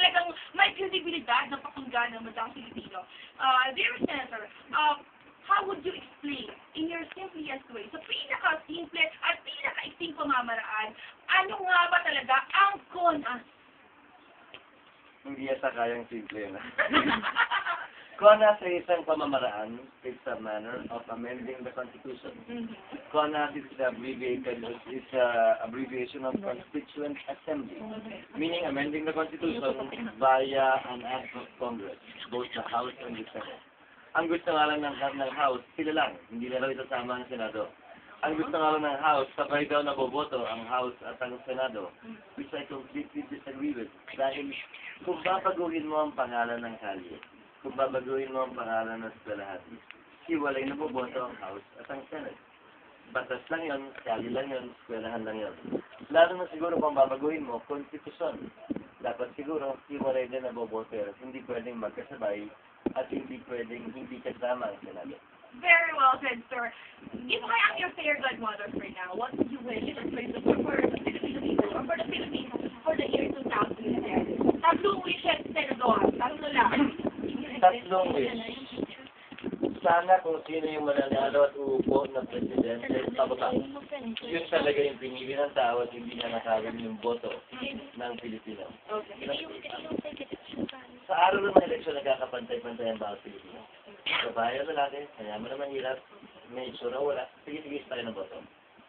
talagang may kredibilidad na pakinggan ng madang Pilipino. Dear Senator, how would you explain, in your simplest way, sa pinaka-simple at pinaka-ikting pamamaraan, ano nga ba talaga ang CONAS? Hindi yata kayang simple na. CONAS ay isang pamamaraan, it's a manner of amending the Constitution. CONAS is abbreviation of Constituent Assembly, meaning amending the Constitution via an act of Congress, both the House and the Senate. Ang gusto nga lang ng House, sila lang, hindi na raw isasama ng Senado. Ang gusto nga lang ng House, sabay daw naboboto ang House at ang Senado, which I completely disagree with. Dahil kung babaguhin mo ang pangalan ng kalye, kung babaguhin mo ang pangalan ng eskwelahan, hiwalay na boboto ang House at ang Senate. Batas lang yun, kalye lang yun, eskwelahan lang yun. Lalo na siguro kung babaguhin mo, konstitusyon. Dapat siguro, hiwalay din na boboto yun. Hindi pwedeng magkasabay at hindi pwedeng hindi kasama ang Senado. Very well said, sir. If I am your fair godmother for now, what would you wish for the Filipino people or for the Philippines for the year 2010? Tatlong wishes, Senador. Tatlo lang. Tatlong wish. Sana kung sino yung mananalo at uupo na presidente, tapos yun talaga yung pinili ng tao at hindi na nakawin yung boto ng Pilipino. Sa araw ng eleksyon, nagkakapantay-pantay ang bawat Pilipino. Babae o lalaki, kaya mo naman hirap, may itsura wala, sige-sige tayo ng boto.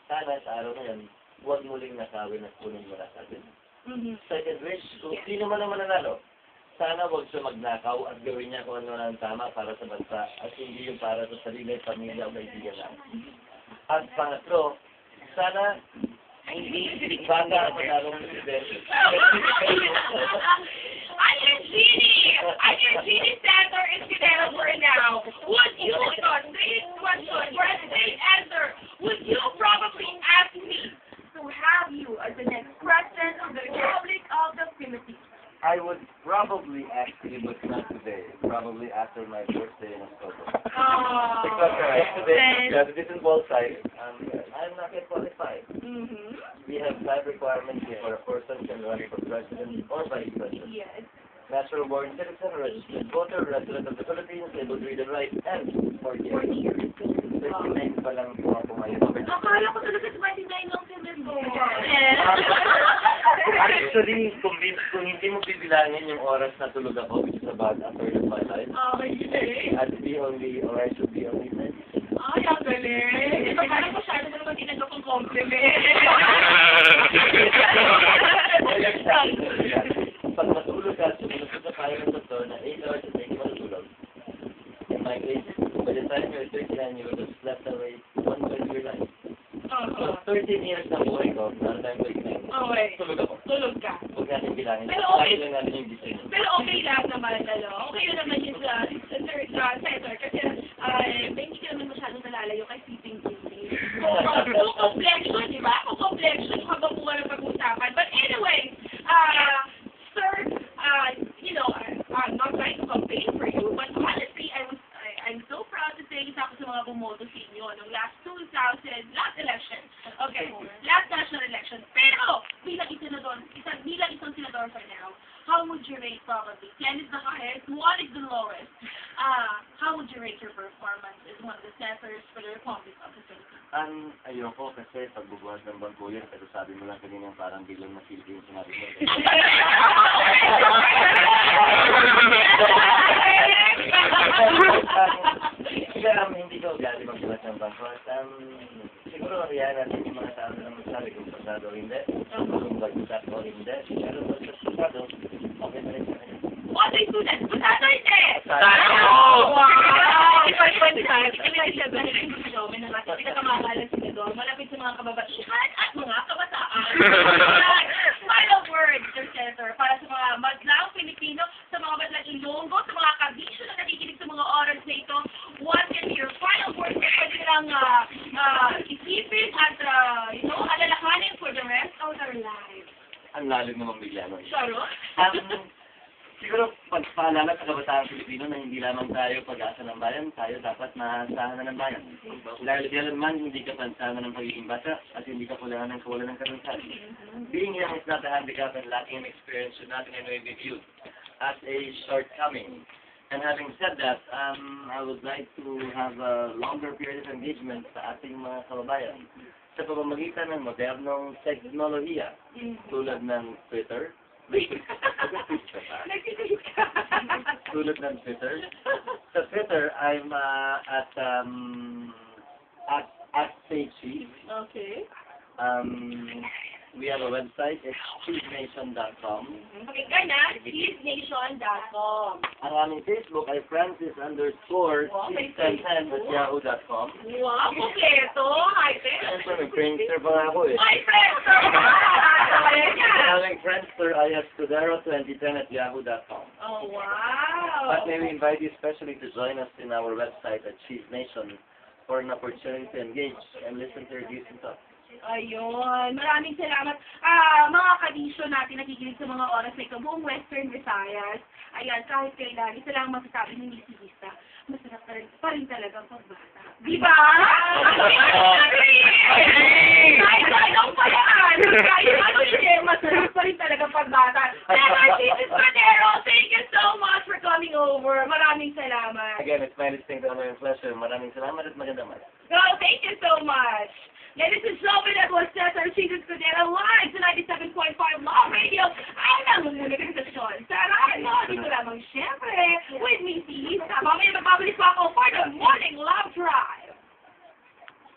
Sana sa araw na yan, huwag muling nakawin at kunin mula sa atin. Second wish, kung sino man ang mananalo, sana huwag siya magnakaw at gawin niya kung ano na ang tama para sa bansa at hindi yung para sa sarili, pamilya o kaibigan lang. At pangatlo, sana hindi banda ang manalong presidente. I'm your genie, Senator and Senador for now. Would you, straight question, for a straight answer, would you probably ask me to have you as the next President of the Republic of the Philippines? I would probably ask you, but not today. Probably after my birthday in October. Because yesterday, this is both sides, and I'm not yet qualified. We have 5 requirements for a person can run for president or vice president. Yes. Natural born citizen, registered voter, resident of the Philippines, able to read and write, and 40 years. 39 pa lang po ako ngayon. Akala ko talaga 29 lang Senator. Actually, kung hindi mo bibilangin yung oras na tulog ako, which is about a third of my life, I'd be only, or I should be only 10. Ay, ang galing. Ito parang masyado na naman tinanggap ang compliment. Pag matulog ka, sumunod ka sa payo ng doktor na 8 hours a day ka matulog. In my case, by the time you're 39, you would have slept away 1/3 of your life. So, 13 years na buhay ko, not time 39. Okay. Tulog ako. Tulog ka. Huwag natin bilangin. Pero okay. Lang natin yung gising. Pero okay lang naman, okay lang naman yung Senator, kasi hindi ka naman masyadong nalalayo kay Siping Siping. Kung complexion, di ba? Kung complexion, habang buwan ang pag-usapan. But anyway, sir, I'm not trying to campaign for you, but honestly, I'm so proud to say isa ako sa mga bumoto sa inyo nung last election. Okay, last national election. Pero, bilang isang senador for now, how would you rate probably? 10 is the highest, 1 is the lowest. How would you rate your performance as one of the senators for the Republic of the Philippines? Ayoko kasi pagbubuhat ng bangko yan, pero sabi mo lang kanina parang bilang na Philippines sinabi mo. Hindi ko gabi magbuhat ng bangko. Siguro kaya natin yung mga tao na magsabi kung pasado o hindi, kung bagsak o hindi, pero pasado, okay na rin sa kanya. What is student? Pasado hindi! Pasado! Wow! May pinakamahalan si Senador, malapit sa mga kababaihan at mga kabataan. Final words, Sir Senator, para sa mga madlang Pilipino, sa mga madlang Ilonggo, sa mga kabisyo na nakikinig sa mga oras na ito, what can be your final words na pwede nilang isipin at, alalahanin for the rest of their lives? Ang lalim naman bigla nun. Saro? Siguro, pagpaalala sa kabataan Pilipino na hindi lamang tayo pag-asa ng bayan, tayo dapat maasahan na ng bayan. Dahil kailan man hindi ka pansahan ng pagiging bata at hindi ka kawalan ng karunsan. Being young is not a handicap and lacking an experience should not in any way be viewed as a shortcoming. And having said that, I would like to have a longer period of engagement sa ating mga kababayan sa pamamagitan ng modernong teknolohiya tulad ng Twitter. Tulad ng Twitter. Sa Twitter, I'm at Seichi. Okay. We have a website. It's cheesenation.com. Okay, gana, cheesenation.com. Ang aming Facebook ay francis_cheese1010@yahoo.com. Wow, kompleto. Hi, friends. Siyempre, may Friendster pa nga ako eh. Hi, friends. Ang aming Friendster ay escudero2010@yahoo.com. Oh, wow. But may we invite you especially to join us in our website at Cheese Nation for an opportunity to engage and listen to your views and thoughts. Ayun. Maraming salamat. Mga kadisyo natin nakikinig sa mga oras na ito, buong Western Visayas. Ayan, kahit kailan, isa lang masasabi ng lisibista, masarap pa rin talaga ang pagbata. Di ba? Kahit anong paraan, kahit ano hindi, masarap pa rin talaga ang pagbata. Mrs. Padero, thank you so much for coming over. Maraming salamat. Again, it's my distinct honor and pleasure. Maraming salamat at magandang umaga. Girl, thank you so much. Ladies and gentlemen, that was Cesar Chico Escudero live sa 97.5 Law Radio. Ang nangungulit ng stasyon. Sa Radyo, dito lamang siyempre, with me, si Isa. Mamaya magbabalik pa